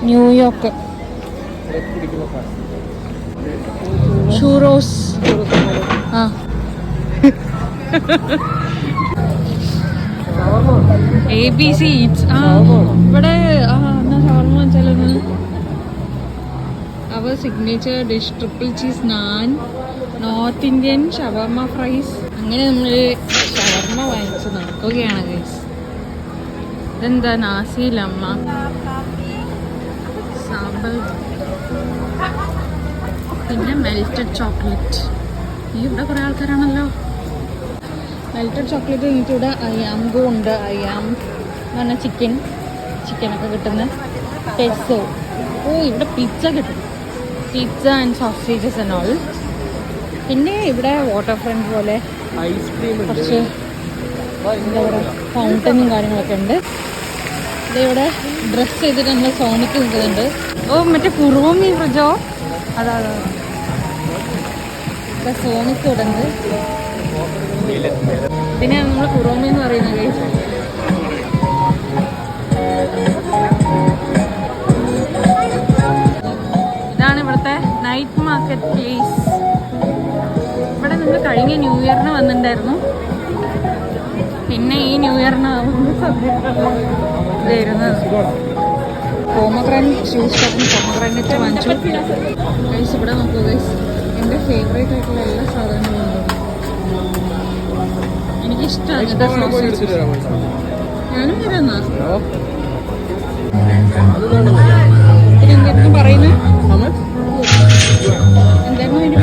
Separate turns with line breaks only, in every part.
New York. ഷൂറോസ്. ആ ABC Eats. ആ ഇവിടെ എന്നാ ഷവർമ വെച്ചാലൊന്ന് അവർ സിഗ്നേച്ചർ ഡിഷ് ട്രിപ്പിൾ ചീസ് നാൻ, നോർത്ത് ഇന്ത്യൻ ഷവർമ ഫ്രൈസ്. അങ്ങനെ നമ്മൾ ഷവർമ വാങ്ങിച്ച് നടക്കുകയാണ് ഗൈസ്. ഇതെന്താ നാസി ലമ്മ സാമ്പൽ, പിന്നെ മെൽറ്റഡ് ചോക്ലേറ്റ്. ഇവിടെ കുറേ ആൾക്കാരാണല്ലോ. മെൽറ്റഡ് ചോക്ലേറ്റ് കഴിഞ്ഞിട്ട് ഇവിടെ അയ്യാംഗോ ഉണ്ട്. അയ്യാം എന്ന് പറഞ്ഞാൽ ചിക്കനൊക്കെ കിട്ടുന്ന പെസോ. ഇവിടെ പിസ്സ കിട്ടും. Pizza and sausages and all. പിന്നെ ഇവിടെ വാട്ടർ ഫ്രണ്ട് പോലെ കുറച്ച് എന്താ പറയുക ഫൗണ്ടനും കാര്യങ്ങളൊക്കെ ഉണ്ട്. ഇവിടെ ഡ്രസ് ചെയ്തിട്ട് നമ്മൾ സോണിക്ക് നിൽക്കുന്നുണ്ട്. മറ്റേ കുറുമി ഫ്രിഡ്ജോ അതാ ഇവിടെ സോണിക്ക് ഇവിടെ ഉണ്ട്. പിന്നെ നമ്മൾ കുറുമി എന്ന് പറയുന്നത് ഇതാണ് ഇവിടുത്തെ നൈറ്റ് മാർക്കറ്റ് പ്ലേസ്. ഇവിടെ നമ്മൾ കഴിഞ്ഞ ന്യൂ ഇയറിന് വന്നിട്ടുണ്ടായിരുന്നു. പിന്നെ ഈ ന്യൂ ഇയറിന് വരുന്നത് പോമഗ്രാനൈറ്റ് ജ്യൂസ് ഷോപ്പിൽ പോമഗ്രാനൈറ്റ് വാങ്ങിച്ചു ഗൈസ്. ഇവിടെ നോക്കൂ ഗൈസ്, എൻ്റെ ഫേവറേറ്റ് ആയിട്ടുള്ള എല്ലാ സാധനങ്ങളും ഉണ്ട്. എനിക്കിഷ്ടമാണ് ഞാനും വരുന്ന എന്തെങ്കിലും പറയുന്നത്. എന്തായിരുന്നു അതിൻ്റെ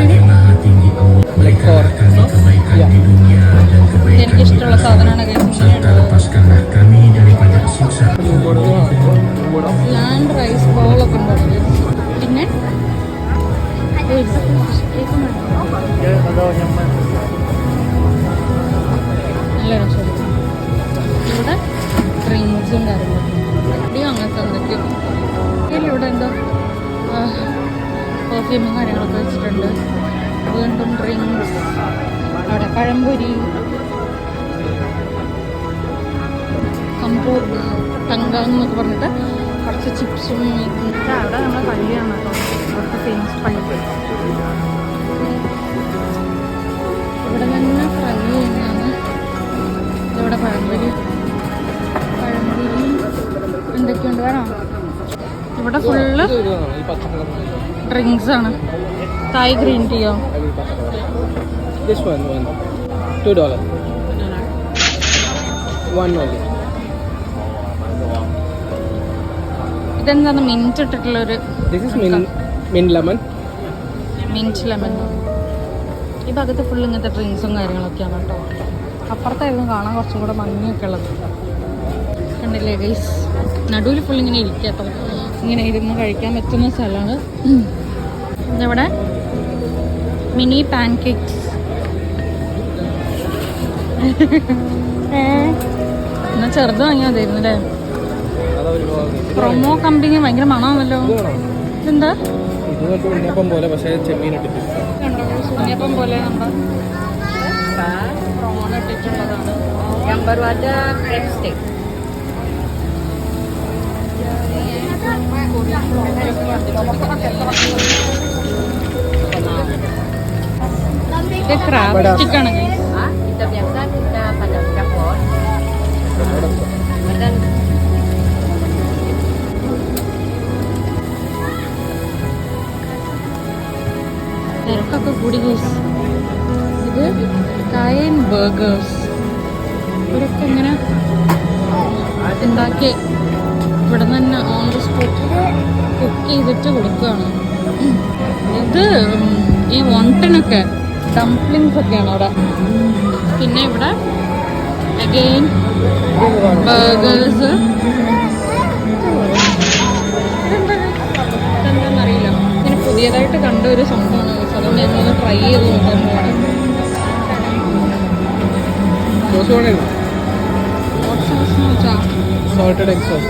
പേര്? എനിക്കിഷ്ടമുള്ള സാധനമാണ് ലാൻഡ് റൈസ് ബോളൊക്കെ ഉണ്ടാവും. പിന്നെ നല്ല രസമാണ്. ഇവിടെ ഡ്രിങ്ക്സും കാര്യങ്ങളൊക്കെ ഇവിടെയും അങ്ങനത്തെ എന്തൊക്കെയോ. ഇവിടെ എന്തോ പെർഫ്യൂമും കാര്യങ്ങളൊക്കെ വെച്ചിട്ടുണ്ട്. വീണ്ടും ഡ്രിങ്ക്സ്. അവിടെ പഴംപൊരി, കമ്പോട്ട്, തങ്കാങ് എന്നൊക്കെ പറഞ്ഞിട്ട് കുറച്ച് ചിപ്സും. അവിടെ നമ്മളെ പള്ളിയാണ് കേട്ടോ, ഇവിടുത്തെ ഫേമസ് പള്ളി. ഇവിടെ തന്നെ ഫ്രൈ ചെയ്യുന്നതാണ്. ഇവിടെ പഴംപൊരി എന്തൊക്കെയുണ്ട് വേണോ? ഇവിടെ ഫുള്ള് ഡ്രിങ്ക്സ് ആണ്. തായ് ഗ്രീൻ ടീയോ?
This one $2. One only.
ഇതെന്താണ് മിന്റ് ഇട്ടിട്ടുള്ളൊരു?
This is mint lemon.
Mint lemon. ഈ ഭാഗത്ത് ഫുള്ള് ഇങ്ങനത്തെ ഡ്രിങ്ക്സും കാര്യങ്ങളൊക്കെയാണ് കേട്ടോ. അപ്പുറത്തായിരുന്നു കാണാൻ കുറച്ചും കൂടെ ഭംഗിയൊക്കെ ഉള്ളത്. കണ്ടില്ലേ ഗൈസ്, നടുവിൽ ഫുൾ ഇങ്ങനെ ഇരിക്കാട്ടോ. ഇങ്ങനെ ഇരുന്ന് കഴിക്കാൻ പറ്റുന്ന സ്ഥലമാണ്. ഇവിടെ മിനി പാൻ കേക്ക്സ്. എന്നാ ചെറുത് വാങ്ങിയാൽ മതിയായിരുന്നു അല്ലേ? പ്രൊമോ കമ്പനി ഭയങ്കര മണമാണല്ലോ. ഇതെന്താ?
ഉണ്ണിയപ്പം പോലെ, പക്ഷേ
ഉണ്ണിയപ്പം പോലെ നമ്മൾ പ്രൊമോൺ ഇട്ടിട്ടുള്ളതാണ്. ഇത് ക്രാബ് സ്റ്റിക്ക് ആണ്. തിരക്കൊക്കെ കൂടി ഗൈസ്. ഇത് കായൻ ബർഗേഴ്സ്. ഇവരൊക്കെ ഇങ്ങനെ ഉണ്ടാക്കി ഇവിടെ തന്നെ ഓൺ ദി സ്പോട്ട് കുക്ക് ചെയ്തിട്ട് കൊടുക്കുകയാണ്. ഇത് ഈ വോണ്ടനൊക്കെ ഡംപ്ലിങ്സ് ഒക്കെയാണ് അവിടെ. പിന്നെ ഇവിടെ അഗെയിൻ ബർഗേഴ്സ്. ഇതെന്താണെന്നറിയില്ല, ഇങ്ങനെ പുതിയതായിട്ട് കണ്ട ഒരു സംഭവമാണ്. അതുകൊണ്ട് ഞങ്ങളൊന്ന് ട്രൈ ചെയ്ത് നോക്കാൻ പോകണം.
Salted egg sauce.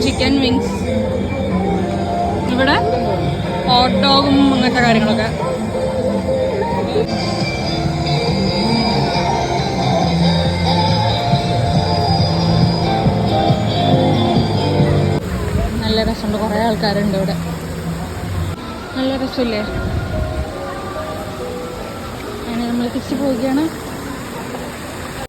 Chicken wings. ഇവിടെ ഹോട്ട് ഡോഗും അങ്ങനത്തെ കാര്യങ്ങളൊക്കെ. രസമുണ്ട്, കുറേ ആൾക്കാരുണ്ട് ഇവിടെ. നല്ല രസമില്ലേ? അങ്ങനെ നമ്മൾ തിരിച്ച് പോവുകയാണ്.